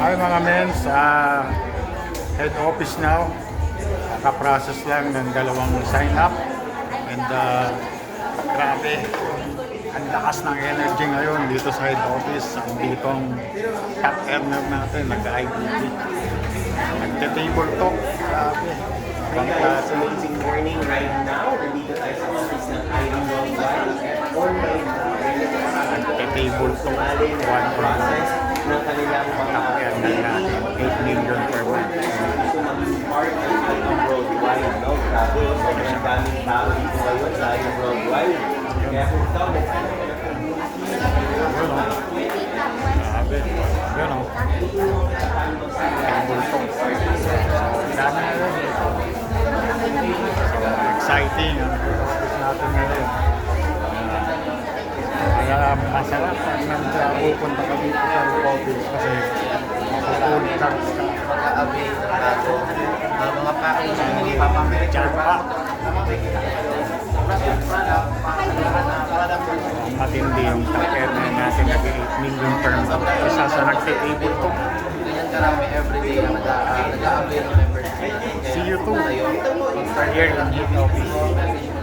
Hi mga mens, head office now. Nakaprocess lang ng dalawang sign up. And grabe, ang lakas ng energy ngayon dito sa head office. Ang ditong top earner natin, nag-IBT. Nagte-table talk. Grabe. Guys, amazing morning right now. Nandito tayo sa office ng Irene Worldwide. Online Nagte-table talk. sumali na One process ng kanilang mga top earner natin. 8 million per month. gusto maging part ng Irene Worldwide. No? Grabe, sobrang daming tao dito ngayon sa Irene Worldwide. Kaya kung ikaw, Grabe. Yun o. Table talk. Dami na rin. So, exciting ang office natin ngayon. Kaya masarap pag pupunta ka dito sa office kasi makukulit ka. Mag-a-avail ng mga package na hindi papamili. Jackpot. Matindi yung tracker na natin nag-8 million per month. Isa sa nagtitable to. Ganyan karami everyday na nag-a-avail ng membership. See you too. Here in Heat Office.